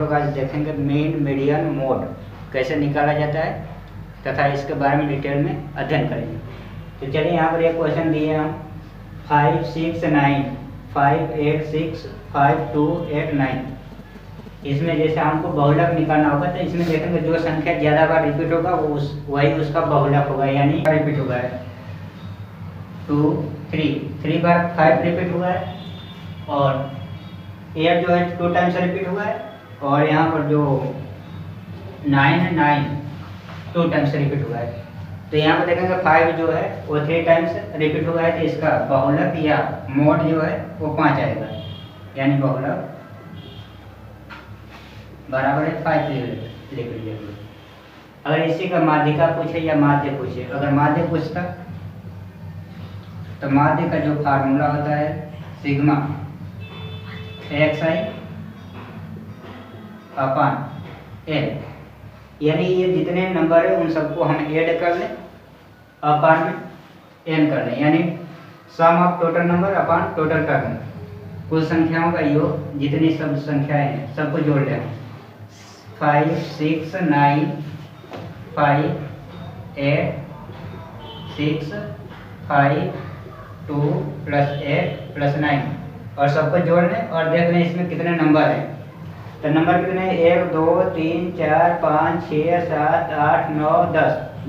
लोग आज देखेंगे मीन मीडियन मोड कैसे निकाला जाता है तथा इसके बारे में डिटेल में अध्ययन करेंगे। तो चलिए यहाँ पर एक क्वेश्चन दिए हम 5, 6, 9, 5, 8, 6, 5, 2, 8, 9। इसमें जैसे हमको बहुलक निकालना होगा तो इसमें देखेंगे जो संख्या ज़्यादा बार रिपीट होगा वही उसका बहुलक होगा, यानी रिपीट होगा 2, 3 बार 5 रिपीट हुआ है और 8 जो है 2 टाइम्स रिपीट हुआ है और यहाँ पर जो 9 2 टाइम्स रिपीट हुआ है। तो यहाँ पर देखेंगे 5 जो है वो 3 टाइम्स रिपीट हुआ है तो इसका बहुलक या मोड जो है वो 5 आएगा, यानी बहुलक बराबर है 5 लिख लीजिए। अगर इसी का माध्यिका पूछे या माध्य पूछे, अगर माध्य पूछता तो माध्य का जो फार्मूला होता है सिग्मा xi अपॉन n, यानी ये जितने नंबर है उन सबको हम ऐड कर लें अपॉन में n कर लें, यानी sum of total number upon total कर लें। कुल संख्याओं का योग जितनी सब संख्याएं हैं सबको जोड़ लें। 5, 6, 9, 5, 8, 6, 5, 2 + 8 + 9 और सबको जोड़ लें और देख लें इसमें कितने नंबर हैं। तो नंबर कितने हैं? 1, 2, 3, 4, 5, 6, 7, 8, 9,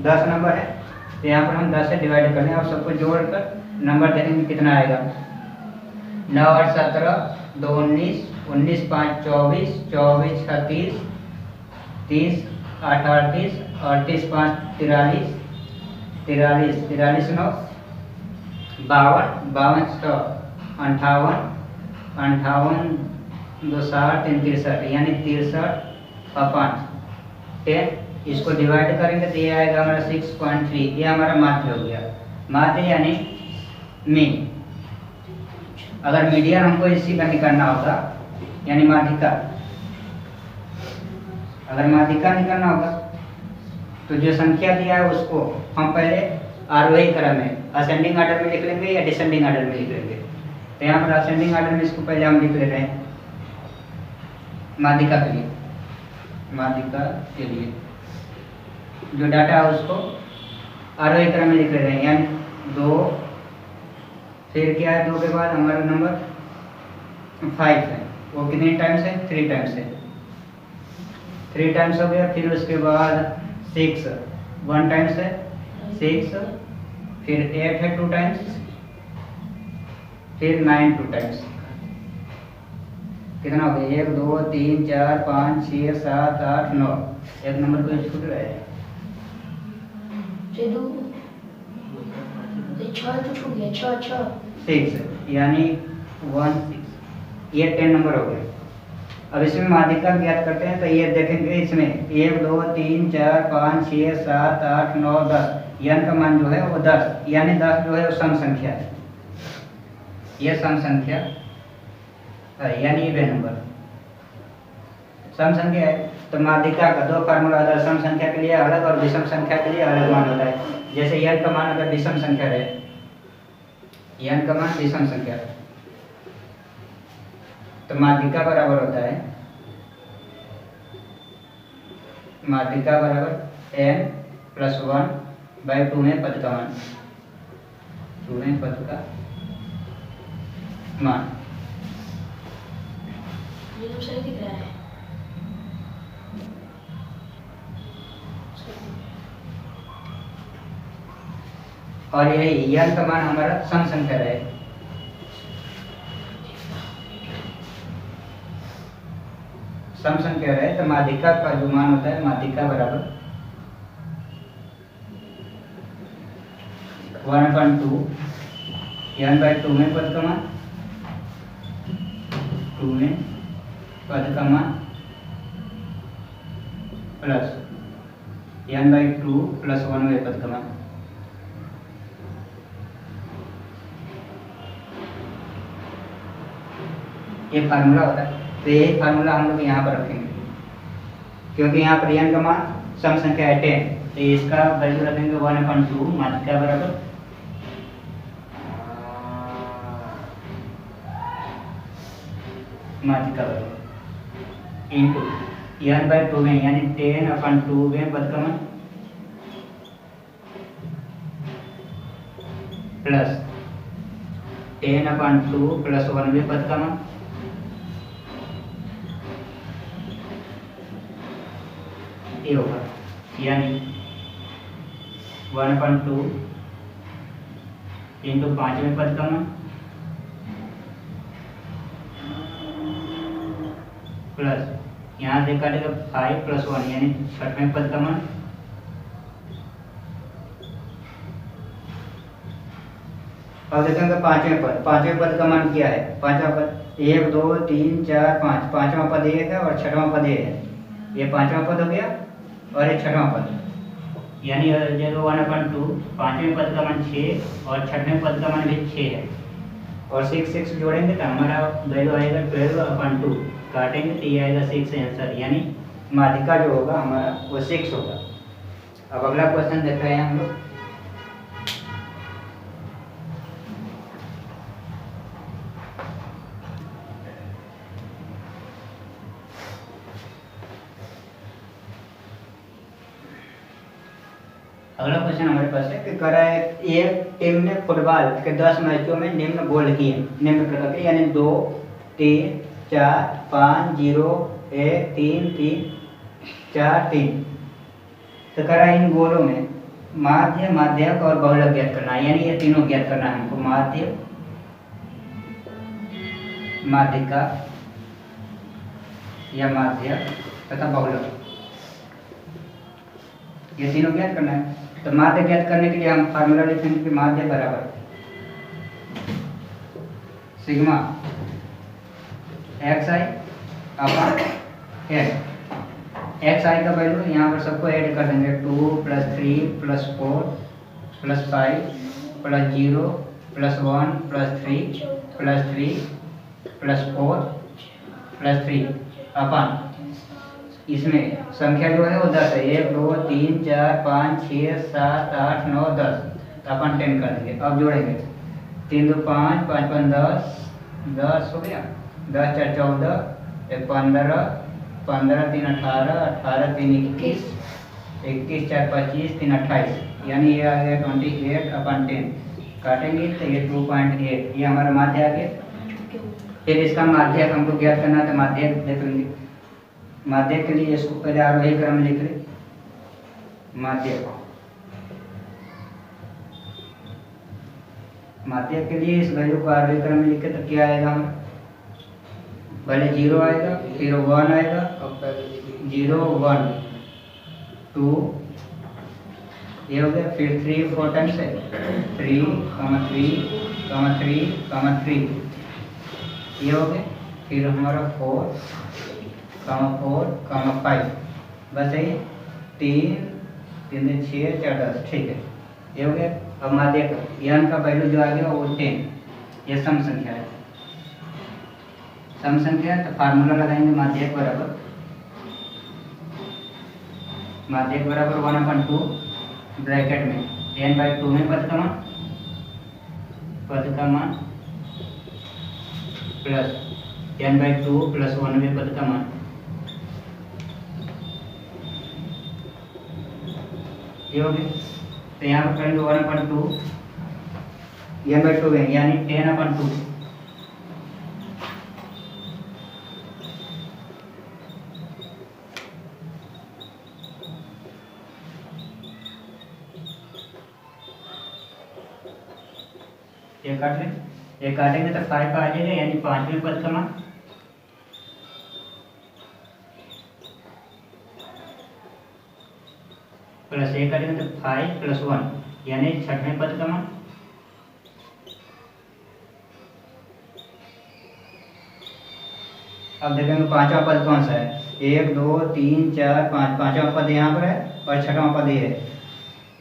10 नंबर है। तो यहाँ पर हम 10 से डिवाइड कर लें और सबको जोड़कर नंबर देखेंगे कितना आएगा। 9, 8, 17, 2, 19, 19, 5, 24, 24, 36, 30, 8, 38, 38, 5, 43, 43, 43, 9, 52, 52, 6, 58, 58, 2, 60, 3, 63, यानी 63 अपॉन 10। इसको डिवाइड करेंगे तो ये आएगा हमारा 6.3। ये हमारा माध्य हो गया। माध्य यानी मीन। अगर मीडियन हमको इसी का निकालना होगा, यानी माध्यिका, अगर माध्यिका निकालना होगा तो जो संख्या दिया है उसको हम पहले आरोही क्रम में असेंडिंग ऑर्डर में लिख लेंगे या डिसेंडिंग ऑर्डर में लिख लेंगे। तो यहाँ पर असेंडिंग ऑर्डर में इसको पहले हम लिख लेते हैं माध्यिका के लिए। माध्यिका के लिए जो डाटा है उसको आरोही क्रम में लिख लेते हैं, यानी 2, फिर क्या है 2 के बाद हमारा नंबर 5 है, वो कितने टाइम्स है? 3 टाइम्स है। 3 टाइम्स हो गया। फिर उसके बाद 6 1 टाइम्स है 6, फिर 8 है 2 टाइम्स, फिर 9 2 टाइम्स। कितना हो गया? 1, 2, 3, 4, 5, 6, 7, 8, 9। एक नंबर कोई छूट रहा है? 6, यानी 1, 6, ये 10 नंबर हो गए। अब इसमें माध्यिका ज्ञात करते हैं तो ये देखेंगे इसमें 1, 2, 3, 4, 5, 6, 7, 8, 9, 10। n का मान जो है वो 10, यानी 10 जो है वो सम संख्या है। ये सम संख्या है, यानी इवन नंबर सम संख्या है। तो माध्यिका का 2 फार्मूला होता है, सम संख्या के लिए अलग और विषम संख्या के लिए अलग मान होता है। जैसे n का मान अगर विषम संख्या है, n का मान विषम संख्या है तो माध्यिका बराबर होता है, माध्यिका बराबर n + 1/2 में पद का मान, 2 में पद का मान। ये तो सही दिख रहा है। और यही n का मान हमारा सम संख्या है। सम संख्या है तो माध्यिका का जो मान होता है माध्यिका बराबर 1/2 n/2 में पद का मान, 2 में पद का मान प्लस n/2 + 1 में पद का मान। ये फार्मूला होता है। तो यही फार्मूला हम लोग यहाँ पर रखेंगे, क्योंकि यहाँ पर n का मान सम संख्या है 10, तो इसका वैल्यू रखेंगे 1/2 माध्यिका बराबर माध्यिका बराबर इंटू n बाई 2 में यानी 10/2 में पद का मान प्लस 10/2 प्लस 1 में पद का मान ये होगा यानी 1/2 इंटू 5 में पद का मान प्लस यहाँ से काटेगा 5 + 1 यानी 6वें पद का मान अब देखेंगे पांचवें पद का मान क्या है। पांचवा पद 1 2 3 4 5, पांचवा पद 1 है और छठवां पद 1 है। ये पांचवा पद हो गया और ये छठवां पद यानी 1/2 पांचवें पद का मान 6 और छठवें पद का मान भी 6 है और 6 जोड़ेंगे तो हमारा वैल्यू आएगा 12/2 काटेंगे तो ये आएगा 6 आंसर यानी माध्यिका जो होगा हमारा वो 6 होगा। अब अगला क्वेश्चन देख रहे हैं हम लोग। अगला क्वेश्चन हमारे पास है कि कह रहा है एक टीम ने फुटबॉल के 10 मैचों में निम्न गोल किए, निम्न प्रकार के यानी 2 3 4 5 0 1 3 3 4 3। तो कह रहा है इन गोलों में माध्य माध्यक और बहुलक ज्ञात करना है यानी ये तीनों ज्ञात करना है हमको। माध्य माध्यिका या माध्यक तथा बहुलक ये तीनों ज्ञात करना है। तो माध्य ज्ञात करने के लिए हम फार्मूला लिखेंगे कि माध्य बराबर sigma xi upon n। xi का वैल्यू यहाँ पर सबको ऐड कर देंगे 2 + 3 + 4 + 5 + 0 + 1 + 3 + 3 + 4 + 3 अपॉन इसमें संख्या जो है वो 10 है। 1 2 3 4 5 6 7 8 9 10 अपन 10 कर देंगे। अब जोड़ेंगे 3 2 5 5 5 10 हो गया। 10 4 14 15 15 3 18 18 3 21 21 4 25 3 28 यानी ये आ गया 28/10 काटेंगे तो ये 2.8 ये हमारा माध्य आ गया। फिर इसका माध्यक हमको ज्ञात करना है तो माध्यक देख लेंगे। माध्यक के लिए इसको पहले आरोही क्रम लिख ले। माध्यक माध्यक के लिए इस वैल्यू को आरोही क्रम में लिखे तो क्या आएगा हमें पहले 0 आएगा फिर 1 आएगा 0 1 2 ये हो गया फिर 3 4 टाइम्स है 3 3 3 ये हो गया फिर हमारा 4 5 बस यही 3 3 6 4 10 ठीक है ये हो गया। अब माध्यक n का वैल्यू जो आ गया वो 10 ये सम संख्या है। सम संख्या तो फार्मूला लगाएंगे माध्यक बराबर 1/2 ब्रैकेट में n/2 में पद का मान प्लस n/2 + 1 में पद का मान ये हो गया। तो यहाँ पर करेंगे 1/2 n/2 है यानी 10/2 ये काट लें। ये काटेंगे तो 5 आ जाएगा यानी 5वें पद का मान प्लस ये करेंगे तो 5 + 1 यानी 6वें पद का मान अब देखेंगे 5वां पद कौन सा है 1 2 3 4 5 5वां पद यहाँ पर है और 6वां पद ये है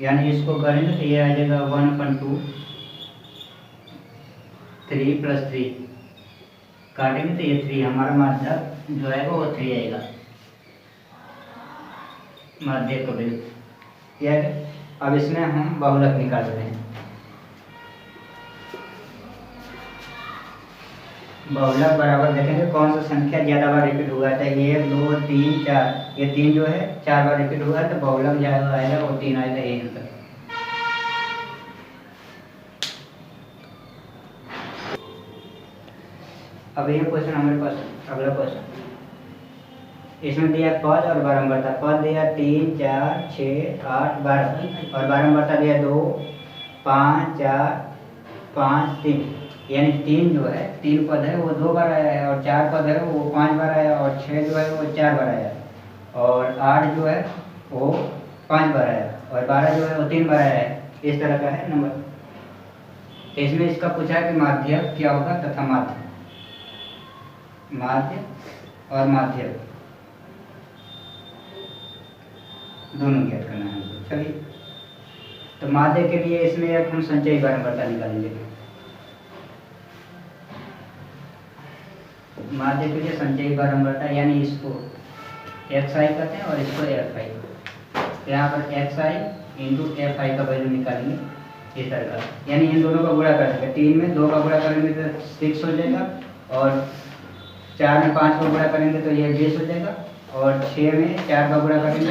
यानी इसको करेंगे तो ये आ जाएगा 1/2 3 + 3 काटेंगे तो ये 3 हमारा माध्य जो है वो 3 आएगा माध्य को भी क्या है। अब इसमें हम बहुलक निकाल रहे हैं। बहुलक बराबर देखेंगे कौन सा संख्या ज़्यादा बार रिपीट हुआ है। 1 2 3 4, ये 3 जो है 4 बार रिपीट हुआ है तो बहुलक ज़्यादा आएगा वो 3 आएगा, यही आंसर। अब ये क्वेश्चन हमारे पास अगला क्वेश्चन, इसमें दिया पद और बारंबारता। पद दिया 3 4 6 8 12 और बारंबारता दिया 2 5 4 5 3, यानी 3 जो है 3 पद है वो 2 बार आया है, और 4 पद है वो 5 बार आया, और 6 जो है वो 4 बार आया, और 8 जो है वो 5 बार आया, और 12 जो है वो 3 बार आया है। इस तरह का है नंबर। तो इसमें इसका पूछा है कि माध्य क्या होगा तथा माध्य, माध्य और माध्य दोनों ज्ञात करना है हमको। चलिए, तो माध्य के लिए इसमें एक हम संचयी बारंबारता निकालेंगे। माध्य के लिए संचयी बारंबारता, यानी इसको xi कहते हैं और इसको fi। तो यहाँ पर xi इंटू fi का वैल्यू निकालेंगे इस तरह का, यानी इन दोनों का गुणा कर देंगे। 3 में 2 का गुणा करेंगे तो 6 हो जाएगा, और 4 में 5 का गुणा करेंगे तो ये 20 हो जाएगा, और 6 में 4 का गुणा करेंगे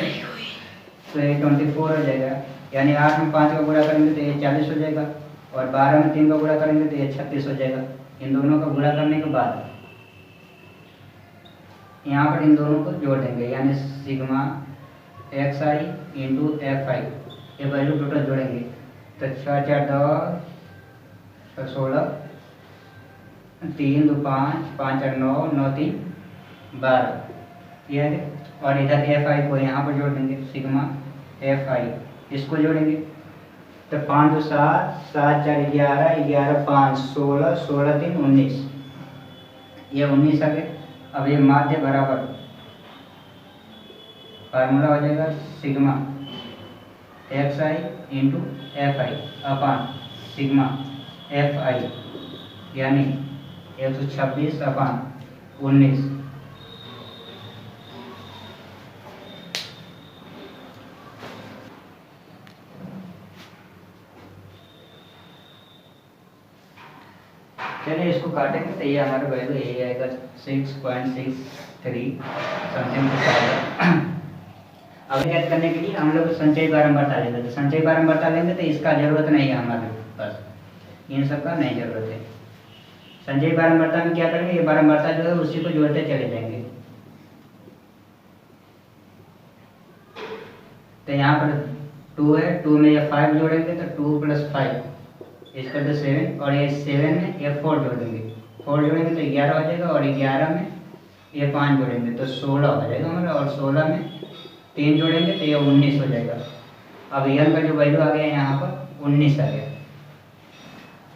तो ये 24 हो जाएगा, यानी 8 में 5 का गुणा करेंगे तो ये 40 हो जाएगा, और 12 में 3 का गुणा करेंगे तो ये 36 हो जाएगा। इन दोनों का गुणा करने के बाद यहाँ पर इन दोनों को जोड़ देंगे, यानी सिग्मा xi इंटू fi, ये वैल्यू टोटल जोड़ेंगे तो 6 4 10 16, 3 2 5 5 8 9 9 3 12, ये है। और इधर fi को यहाँ पर जोड़ देंगे, सिग्मा fi इसको जोड़ेंगे तो 5 2 7 7 4 11 11 5 16 16 3 19, ये 19 आ गए। अब ये माध्य बराबर फार्मूला हो जाएगा सिग्मा xi इंटू fi अपान सिग्मा fi, यानी 126 अपान 19। चलिए इसको काटेंगे तो ये हमारा वैल्यू यही आएगा 6.63 समथिंग कुछ आएगा। अब ज्ञात करने के लिए हम लोग संचयी बारंबारता लेंगे, तो संचयी बारंबारता लेंगे तो इसका जरूरत नहीं है हमारे पास, इन सब का नहीं जरूरत है। संचयी बारंबारता में क्या करेंगे, ये बारंबारता जो है उसी को जोड़ते चले जाएंगे। तो यहाँ पर 2 है, 2 में ये 5 जोड़ेंगे तो 2 + 5 इसका तो 7, और ये 7 में ये 4 जोड़ेंगे, 4 जोड़ेंगे तो 11 हो जाएगा, और 11 में ये 5 जोड़ेंगे तो 16 हो जाएगा हमारा, और 16 में 3 जोड़ेंगे तो ये 19 हो जाएगा। अब यन का जो वैल्यू आ गया यहाँ पर 19 आ गया।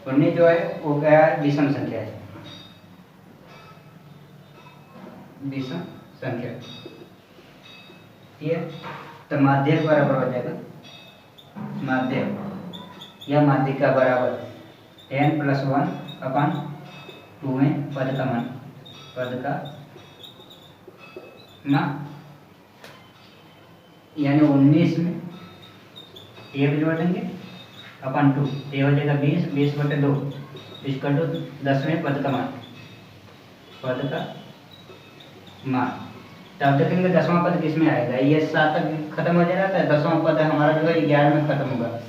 19 जो है वो क्या है, विषम संख्या है, विषम संख्या, ठीक है। तो माध्य के बराबर हो जाएगा, माध्य या माध्यिका बराबर n + 1 अपान 2 में पद का मान, पद का मान, यानी 19 में 1 जोड़ देंगे अपान 2, ये हो जाएगा 20, 20/2 इसका 10 में पद का मान, पद का मान। तब देखेंगे 10वां पद किस में आएगा, ये 7 तक खत्म हो जाएगा तो 10वां पद हमारा जो है 11 में खत्म होगा।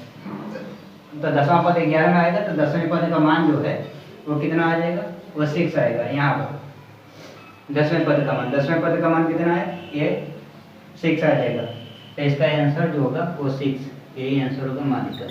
तो 10वां पद 11 में आएगा तो 10वें पद का मान जो है वो कितना आ जाएगा, वो 6 आएगा। यहाँ पर 10वें पद का मान, 10वें पद का मान कितना है, ये 6 आ जाएगा। तो इसका आंसर जो होगा वो 6, यही आंसर होगा माध्यिका।